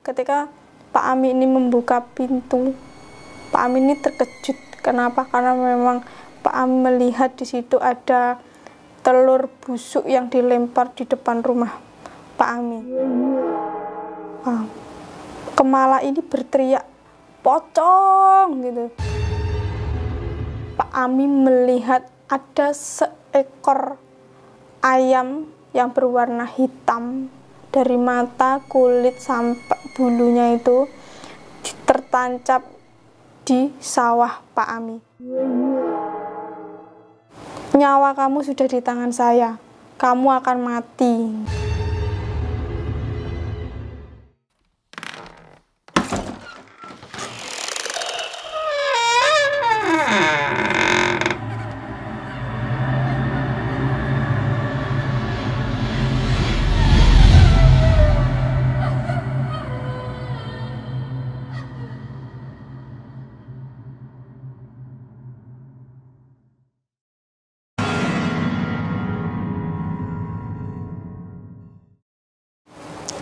Ketika Pak Ami ini membuka pintu, Pak Ami ini terkejut. Kenapa? Karena memang Pak Ami melihat di situ ada telur busuk yang dilempar di depan rumah Pak Ami. Kemala ini berteriak, "Pocong!" gitu. Pak Ami melihat ada seekor ayam yang berwarna hitam, dari mata, kulit, sampai bulunya itu tertancap di sawah Pak Ami. "Nyawa kamu sudah di tangan saya, kamu akan mati."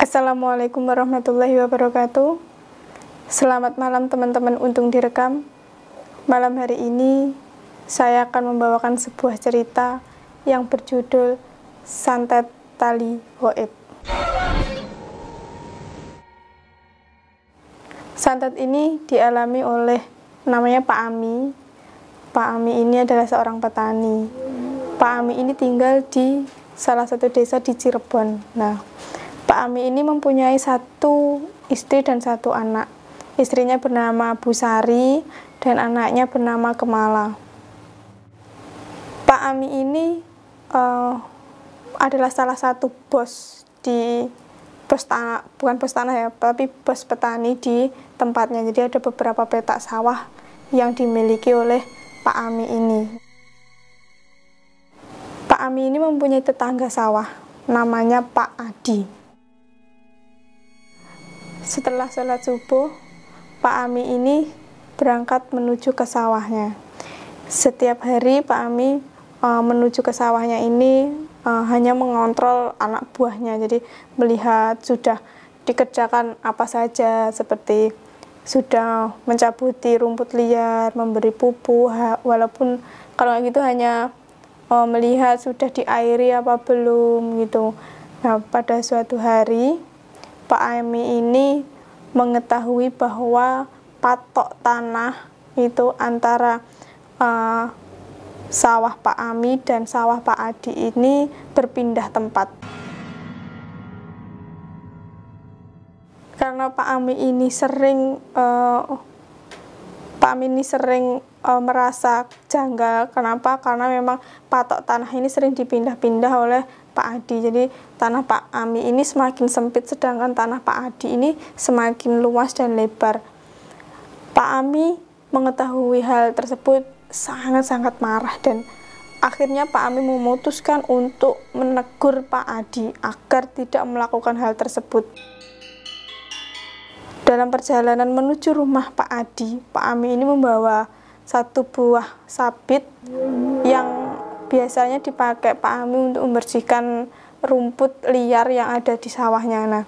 Assalamualaikum warahmatullahi wabarakatuh. Selamat malam teman-teman Untung Direkam. Malam hari ini saya akan membawakan sebuah cerita yang berjudul Santet Tali Gaib. Santet ini dialami oleh namanya Pak Ami. Pak Ami ini adalah seorang petani. Pak Ami ini tinggal di salah satu desa di Cirebon. Nah, Pak Ami ini mempunyai satu istri dan satu anak. Istrinya bernama Bu Sari dan anaknya bernama Kemala. Pak Ami ini adalah salah satu bos di tanah, bukan bos tanah ya, tapi bos petani di tempatnya. Jadi ada beberapa petak sawah yang dimiliki oleh Pak Ami ini. Pak Ami ini mempunyai tetangga sawah, namanya Pak Adi. Setelah sholat subuh, Pak Ami ini berangkat menuju ke sawahnya. Setiap hari Pak Ami menuju ke sawahnya ini hanya mengontrol anak buahnya. Jadi melihat sudah dikerjakan apa saja, seperti sudah mencabuti rumput liar, memberi pupuk, walaupun kalau gitu hanya melihat sudah diairi apa belum gitu. Nah, pada suatu hari Pak Ami ini mengetahui bahwa patok tanah itu antara sawah Pak Ami dan sawah Pak Adi ini berpindah tempat. Karena Pak Ami ini sering merasa janggal. Kenapa? Karena memang patok tanah ini sering dipindah-pindah oleh Pak Adi. Jadi tanah Pak Ami ini semakin sempit, sedangkan tanah Pak Adi ini semakin luas dan lebar. Pak Ami mengetahui hal tersebut sangat-sangat marah, dan akhirnya Pak Ami memutuskan untuk menegur Pak Adi agar tidak melakukan hal tersebut. Dalam perjalanan menuju rumah Pak Adi, Pak Ami ini membawa satu buah sabit yang biasanya dipakai Pak Ami untuk membersihkan rumput liar yang ada di sawahnya. Nah,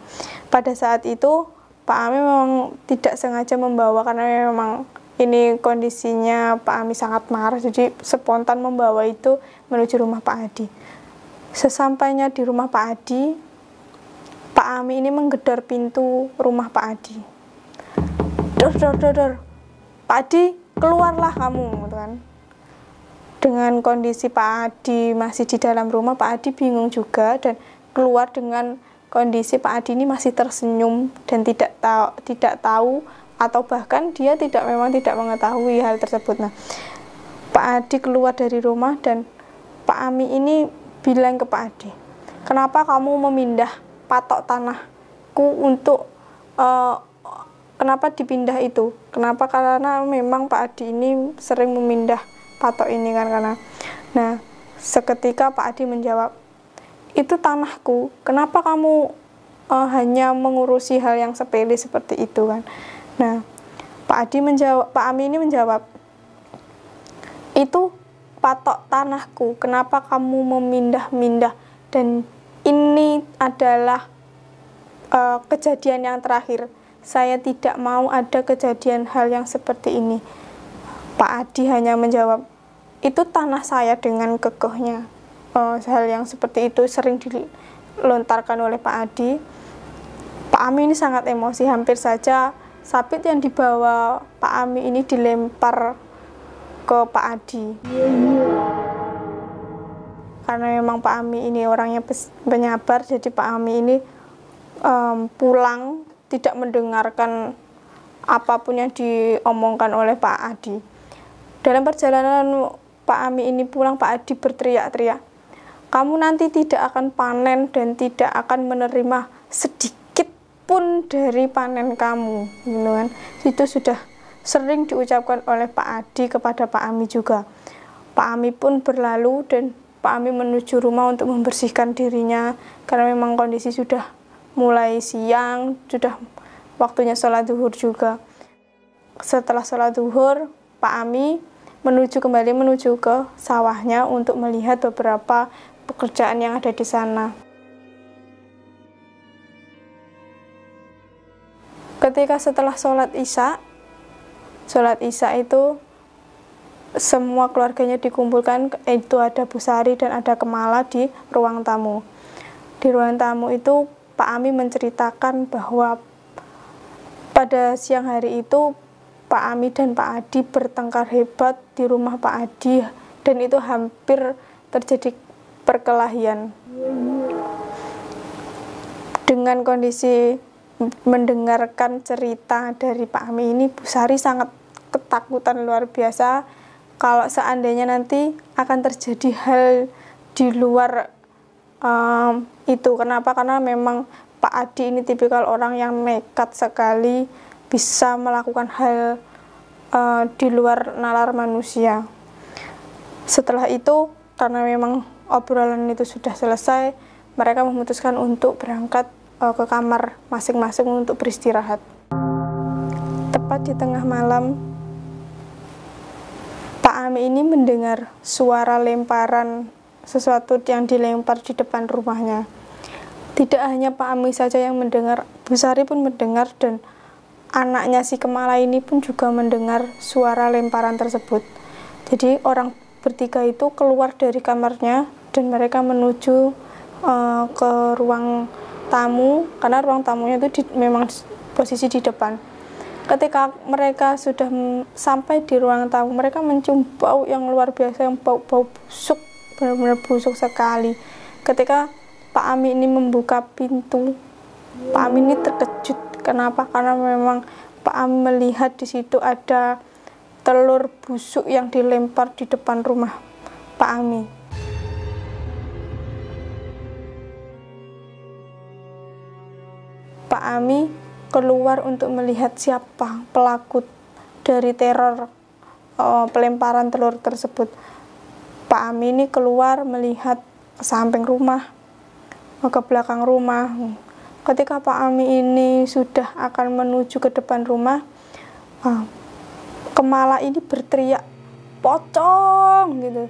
pada saat itu Pak Ami memang tidak sengaja membawa, karena memang ini kondisinya Pak Ami sangat marah, jadi spontan membawa itu menuju rumah Pak Adi. Sesampainya di rumah Pak Adi, Pak Ami ini menggedor pintu rumah Pak Adi. "Dor, dor, dor, dor. Pak Adi, keluarlah kamu," gitu kan. Dengan kondisi Pak Adi masih di dalam rumah, Pak Adi bingung juga dan keluar dengan kondisi Pak Adi ini masih tersenyum dan tidak tahu atau bahkan dia memang tidak mengetahui hal tersebut. Nah, Pak Adi keluar dari rumah dan Pak Ami ini bilang ke Pak Adi, "Kenapa kamu memindah patok tanahku untuk kenapa dipindah itu?" Kenapa? Karena memang Pak Adi ini sering memindah patok ini kan, karena. Nah, seketika Pak Adi menjawab, "Itu tanahku, kenapa kamu hanya mengurusi hal yang sepele seperti itu kan?" Nah, Pak Ami ini menjawab, "Itu patok tanahku, kenapa kamu memindah-mindah, dan ini adalah kejadian yang terakhir. Saya tidak mau ada kejadian hal yang seperti ini. Pak Adi hanya menjawab, itu tanah saya, dengan kekehnya. Hal yang seperti itu sering dilontarkan oleh Pak Adi. Pak Ami ini sangat emosi, hampir saja sabit yang dibawa Pak Ami ini dilempar ke Pak Adi. Karena memang Pak Ami ini orangnya penyabar, jadi Pak Ami ini pulang tidak mendengarkan apapun yang diomongkan oleh Pak Adi. Dalam perjalanan Pak Ami ini pulang, Pak Adi berteriak-teriak, kamu nanti tidak akan panen dan tidak akan menerima sedikit pun dari panen kamu, gitu kan. Itu sudah sering diucapkan oleh Pak Adi kepada Pak Ami juga. Pak Ami pun berlalu dan Pak Ami menuju rumah untuk membersihkan dirinya, karena memang kondisi sudah mulai siang, sudah waktunya sholat zuhur juga. Setelah sholat zuhur, Pak Ami kembali menuju ke sawahnya untuk melihat beberapa pekerjaan yang ada di sana. Ketika setelah sholat isya itu semua keluarganya dikumpulkan, itu ada Bu Sari dan ada Kemala di ruang tamu. Di ruang tamu itu Pak Ami menceritakan bahwa pada siang hari itu Pak Ami dan Pak Adi bertengkar hebat di rumah Pak Adi, dan itu hampir terjadi perkelahian. Dengan kondisi mendengarkan cerita dari Pak Ami ini, Bu Sari sangat ketakutan luar biasa kalau seandainya nanti akan terjadi hal di luar itu. Kenapa? Karena memang Pak Adi ini tipikal orang yang nekat sekali, bisa melakukan hal di luar nalar manusia. Setelah itu, karena memang obrolan itu sudah selesai, mereka memutuskan untuk berangkat ke kamar masing-masing untuk beristirahat. Tepat di tengah malam, Pak Ami ini mendengar suara lemparan sesuatu yang dilempar di depan rumahnya. Tidak hanya Pak Ami saja yang mendengar, Bu Sari pun mendengar, dan anaknya si Kemala ini pun juga mendengar suara lemparan tersebut. Jadi orang bertiga itu keluar dari kamarnya dan mereka menuju ke ruang tamu, karena ruang tamunya itu memang posisi di depan. Ketika mereka sudah sampai di ruang tamu, mereka mencium bau yang luar biasa, yang bau busuk, benar-benar busuk sekali. Ketika Pak Ami ini membuka pintu, Pak Ami ini terkejut. Kenapa? Karena memang Pak Ami melihat di situ ada telur busuk yang dilempar di depan rumah Pak Ami. Pak Ami keluar untuk melihat siapa pelaku dari teror pelemparan telur tersebut. Pak Ami ini keluar melihat ke samping rumah, ke belakang rumah. Ketika Pak Ami ini sudah akan menuju ke depan rumah, Kemala ini berteriak, pocong, gitu.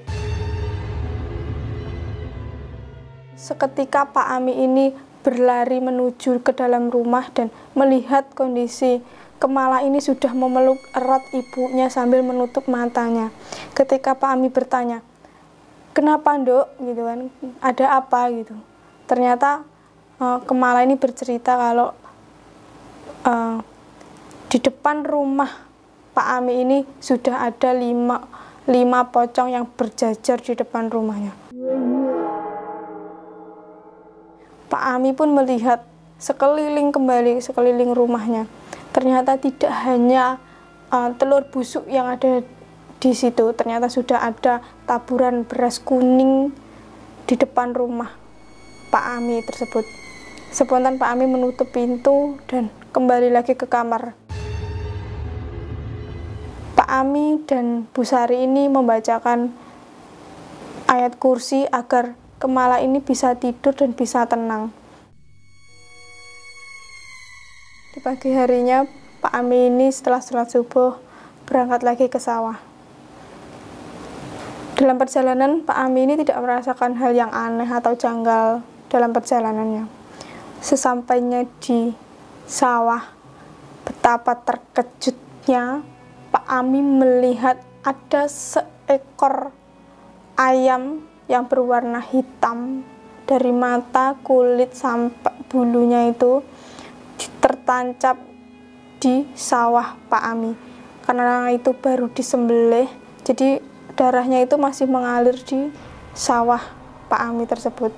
Seketika Pak Ami ini berlari menuju ke dalam rumah dan melihat kondisi Kemala ini sudah memeluk erat ibunya sambil menutup matanya. Ketika Pak Ami bertanya, kenapa Nduk, gitu kan, ada apa gitu. Ternyata Kemala ini bercerita kalau di depan rumah Pak Ami ini sudah ada lima pocong yang berjajar di depan rumahnya. Pak Ami pun melihat sekeliling rumahnya. Ternyata tidak hanya telur busuk yang ada di situ, ternyata sudah ada taburan beras kuning di depan rumah Pak Ami tersebut. Spontan Pak Ami menutup pintu dan kembali lagi ke kamar. Pak Ami dan Bu Sari ini membacakan ayat kursi agar Kemala ini bisa tidur dan bisa tenang. Di pagi harinya, Pak Ami ini setelah sholat subuh berangkat lagi ke sawah. Dalam perjalanan, Pak Ami ini tidak merasakan hal yang aneh atau janggal dalam perjalanannya. Sesampainya di sawah, betapa terkejutnya Pak Ami melihat ada seekor ayam yang berwarna hitam, dari mata, kulit, sampai bulunya itu tertancap di sawah Pak Ami. Karena itu baru disembelih, jadi darahnya itu masih mengalir di sawah Pak Ami tersebut.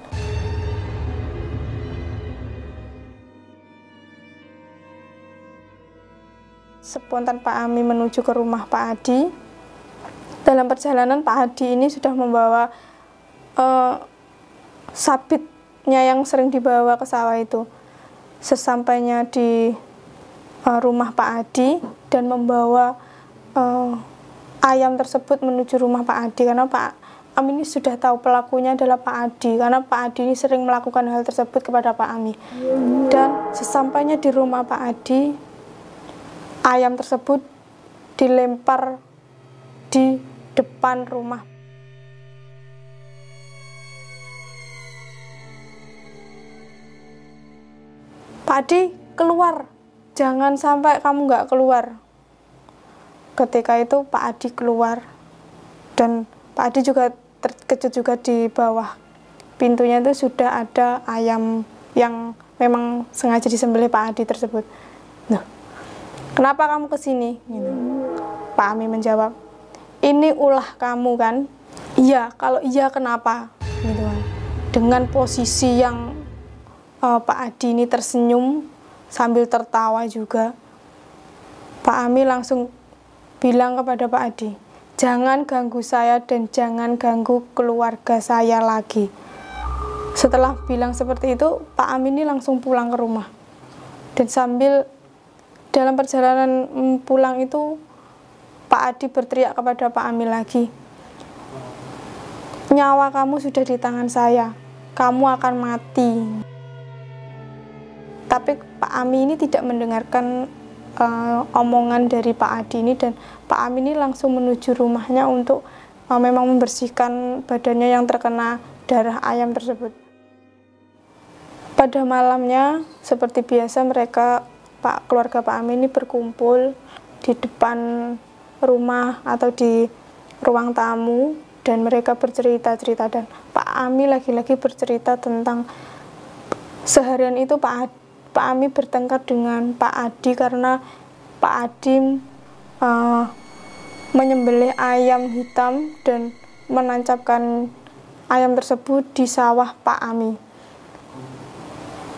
Spontan Pak Ami menuju ke rumah Pak Adi. Dalam perjalanan Pak Adi ini sudah membawa sabitnya yang sering dibawa ke sawah itu. Sesampainya di rumah Pak Adi dan membawa ayam tersebut menuju rumah Pak Adi, karena Pak Ami ini sudah tahu pelakunya adalah Pak Adi, karena Pak Adi ini sering melakukan hal tersebut kepada Pak Ami. Dan sesampainya di rumah Pak Adi, ayam tersebut dilempar di depan rumah. Pak Adi, keluar, jangan sampai kamu nggak keluar. Ketika itu Pak Adi keluar, dan Pak Adi juga terkejut juga, di bawah pintunya itu sudah ada ayam yang memang sengaja disembelih Pak Adi tersebut. Nah, kenapa kamu kesini? Gitu. Pak Ami menjawab, ini ulah kamu kan? Iya, kalau iya kenapa? Gitu kan. Dengan posisi yang Pak Adi ini tersenyum sambil tertawa juga, Pak Ami langsung bilang kepada Pak Adi, jangan ganggu saya dan jangan ganggu keluarga saya lagi. Setelah bilang seperti itu, Pak Ami ini langsung pulang ke rumah. Dan sambil dalam perjalanan pulang itu, Pak Adi berteriak kepada Pak Ami lagi, nyawa kamu sudah di tangan saya, kamu akan mati. Tapi Pak Ami ini tidak mendengarkan omongan dari Pak Adi ini, dan Pak Ami ini langsung menuju rumahnya untuk memang membersihkan badannya yang terkena darah ayam tersebut. Pada malamnya, seperti biasa, keluarga Pak Ami ini berkumpul di depan rumah atau di ruang tamu, dan mereka bercerita-cerita, dan Pak Ami lagi-lagi bercerita tentang seharian itu Pak Ami bertengkar dengan Pak Adi karena Pak Adi menyembelih ayam hitam dan menancapkan ayam tersebut di sawah Pak Ami.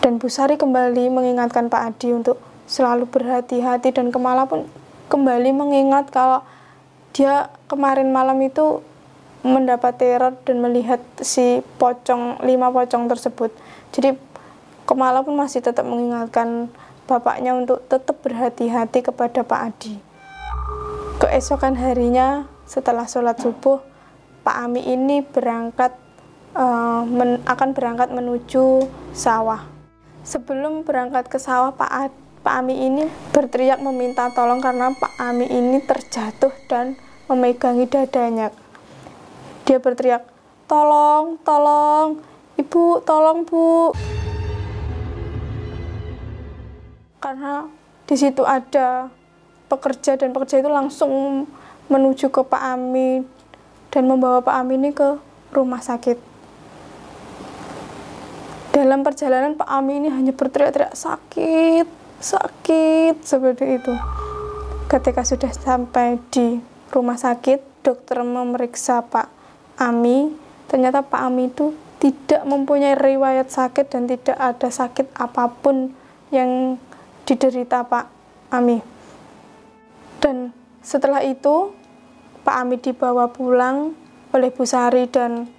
Dan Bu Sari kembali mengingatkan Pak Adi untuk selalu berhati-hati, dan Kemala pun kembali mengingat kalau dia kemarin malam itu mendapat teror dan melihat si 5 pocong tersebut. Jadi Kemala pun masih tetap mengingatkan bapaknya untuk tetap berhati-hati kepada Pak Adi. Keesokan harinya setelah sholat subuh, Pak Ami ini akan berangkat menuju sawah. Sebelum berangkat ke sawah, Pak Ami ini berteriak meminta tolong karena Pak Ami ini terjatuh dan memegangi dadanya. Dia berteriak, tolong, tolong, ibu, tolong bu. Karena di situ ada pekerja, dan pekerja itu langsung menuju ke Pak Ami dan membawa Pak Ami ini ke rumah sakit. Dalam perjalanan Pak Ami ini hanya berteriak-teriak sakit, sakit, seperti itu. Ketika sudah sampai di rumah sakit, dokter memeriksa Pak Ami, ternyata Pak Ami itu tidak mempunyai riwayat sakit dan tidak ada sakit apapun yang diderita Pak Ami. Dan setelah itu Pak Ami dibawa pulang oleh Bu Sari dan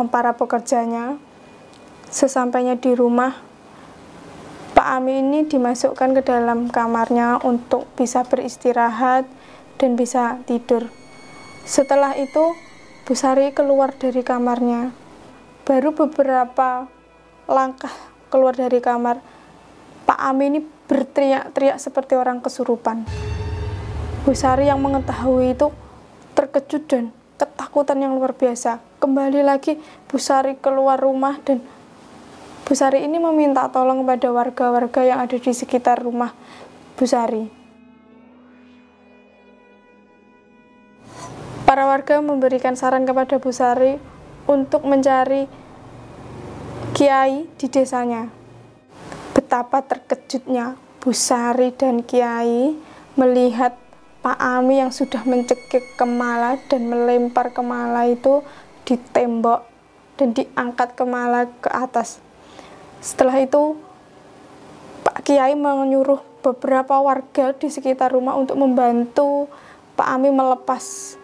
para pekerjanya. Sesampainya di rumah, Pak Ami ini dimasukkan ke dalam kamarnya untuk bisa beristirahat dan bisa tidur. Setelah itu Bu Sari keluar dari kamarnya. Baru beberapa langkah keluar dari kamar, Pak Ami ini berteriak-teriak seperti orang kesurupan. Bu Sari yang mengetahui itu terkejut dan ketakutan yang luar biasa. Kembali lagi Bu Sari keluar rumah dan Bu Sari ini meminta tolong kepada warga-warga yang ada di sekitar rumah Bu Sari. Para warga memberikan saran kepada Bu Sari untuk mencari kiai di desanya. Betapa terkejutnya Bu Sari dan kiai melihat Pak Ami yang sudah mencekik kemala dan melempar kemala itu di tembok dan diangkat kemala ke atas. Setelah itu Pak Kiai menyuruh beberapa warga di sekitar rumah untuk membantu Pak Ami melepas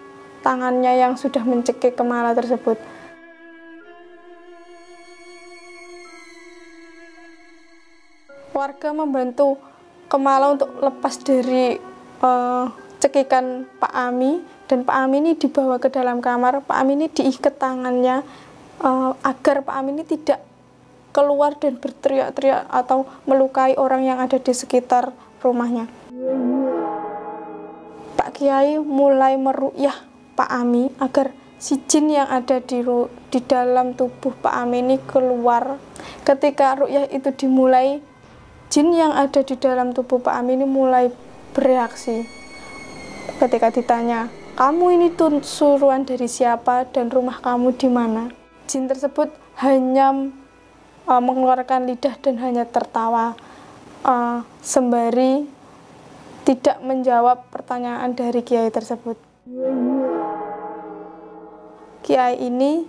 tangannya yang sudah mencekik kemala tersebut. Warga membantu kemala untuk lepas dari cekikan Pak Ami, dan Pak Ami ini dibawa ke dalam kamar. Pak Ami ini diikat tangannya agar Pak Ami ini tidak keluar dan berteriak-teriak atau melukai orang yang ada di sekitar rumahnya. Pak Kiai mulai meruqyah Pak Ami agar si jin yang ada di dalam tubuh Pak Ami ini keluar. Ketika ruqyah itu dimulai, jin yang ada di dalam tubuh Pak Ami ini mulai bereaksi. Ketika ditanya, "Kamu ini suruhan dari siapa dan rumah kamu di mana?" Jin tersebut hanya mengeluarkan lidah dan hanya tertawa sembari tidak menjawab pertanyaan dari kiai tersebut. Kiai ini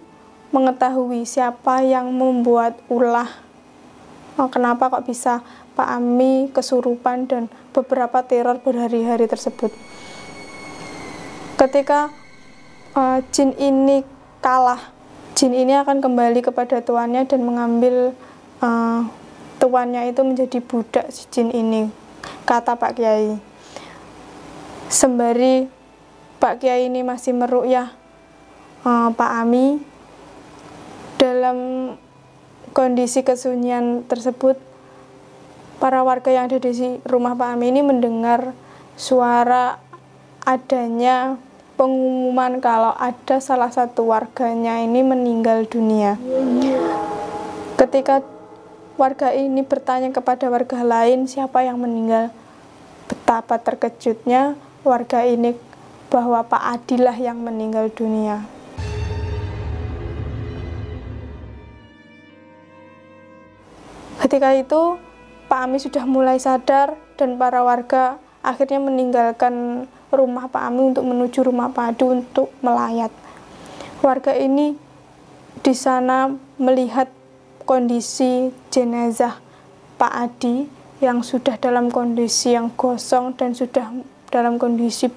mengetahui siapa yang membuat ulah, kenapa kok bisa Pak Ami kesurupan dan beberapa teror berhari-hari tersebut. Ketika jin ini kalah, jin ini akan kembali kepada tuannya dan mengambil tuannya itu menjadi budak si jin ini, kata Pak Kiai. Sembari Pak Kiai ini masih meruqyah Pak Ami, dalam kondisi kesunyian tersebut, para warga yang ada di rumah Pak Ami ini mendengar suara adanya pengumuman kalau ada salah satu warganya ini meninggal dunia. Ketika warga ini bertanya kepada warga lain siapa yang meninggal, betapa terkejutnya warga ini bahwa Pak Adilah yang meninggal dunia. Ketika itu Pak Ami sudah mulai sadar dan para warga akhirnya meninggalkan rumah Pak Ami untuk menuju rumah Pak Adi untuk melayat. Warga ini di sana melihat kondisi jenazah Pak Adi yang sudah dalam kondisi yang gosong dan sudah dalam kondisi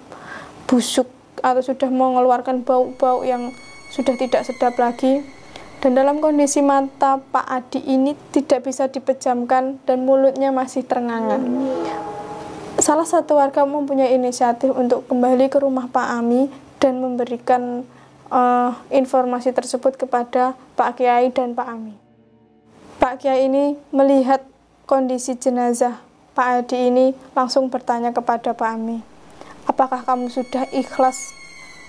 busuk atau sudah mengeluarkan bau-bau yang sudah tidak sedap lagi. Dan dalam kondisi mata Pak Adi ini tidak bisa dipejamkan dan mulutnya masih ternganga. Salah satu warga mempunyai inisiatif untuk kembali ke rumah Pak Ami dan memberikan informasi tersebut kepada Pak Kiai dan Pak Ami. Pak Kiai ini melihat kondisi jenazah Pak Adi ini langsung bertanya kepada Pak Ami, "Apakah kamu sudah ikhlas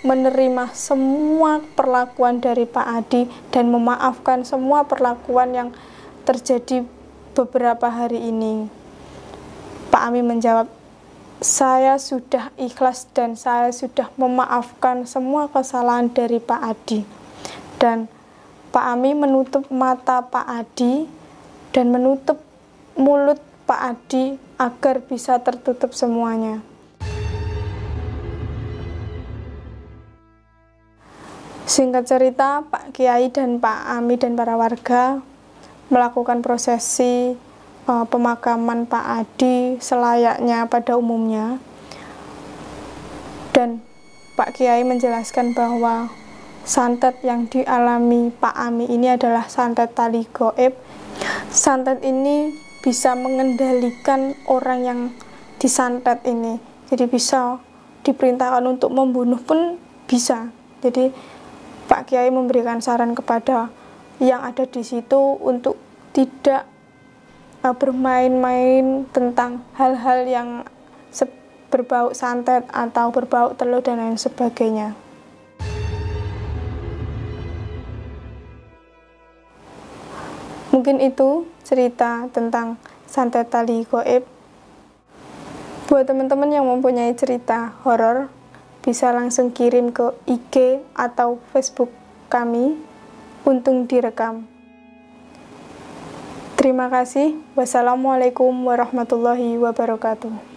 menerima semua perlakuan dari Pak Adi dan memaafkan semua perlakuan yang terjadi beberapa hari ini?" Pak Ami menjawab, "Saya sudah ikhlas dan saya sudah memaafkan semua kesalahan dari Pak Adi." Dan Pak Ami menutup mata Pak Adi dan menutup mulut Pak Adi agar bisa tertutup semuanya. Singkat cerita, Pak Kiai dan Pak Ami dan para warga melakukan prosesi pemakaman Pak Adi selayaknya pada umumnya. Dan Pak Kiai menjelaskan bahwa santet yang dialami Pak Ami ini adalah santet tali gaib. Santet ini bisa mengendalikan orang yang disantet ini. Jadi bisa diperintahkan untuk membunuh pun bisa. Jadi Pak Kiai memberikan saran kepada yang ada di situ untuk tidak bermain-main tentang hal-hal yang berbau santet atau berbau telur dan lain sebagainya. Mungkin itu cerita tentang Santet Tali Gaib. Buat teman-teman yang mempunyai cerita horor, bisa langsung kirim ke IG atau Facebook kami, Untung Direkam. Terima kasih. Wassalamualaikum warahmatullahi wabarakatuh.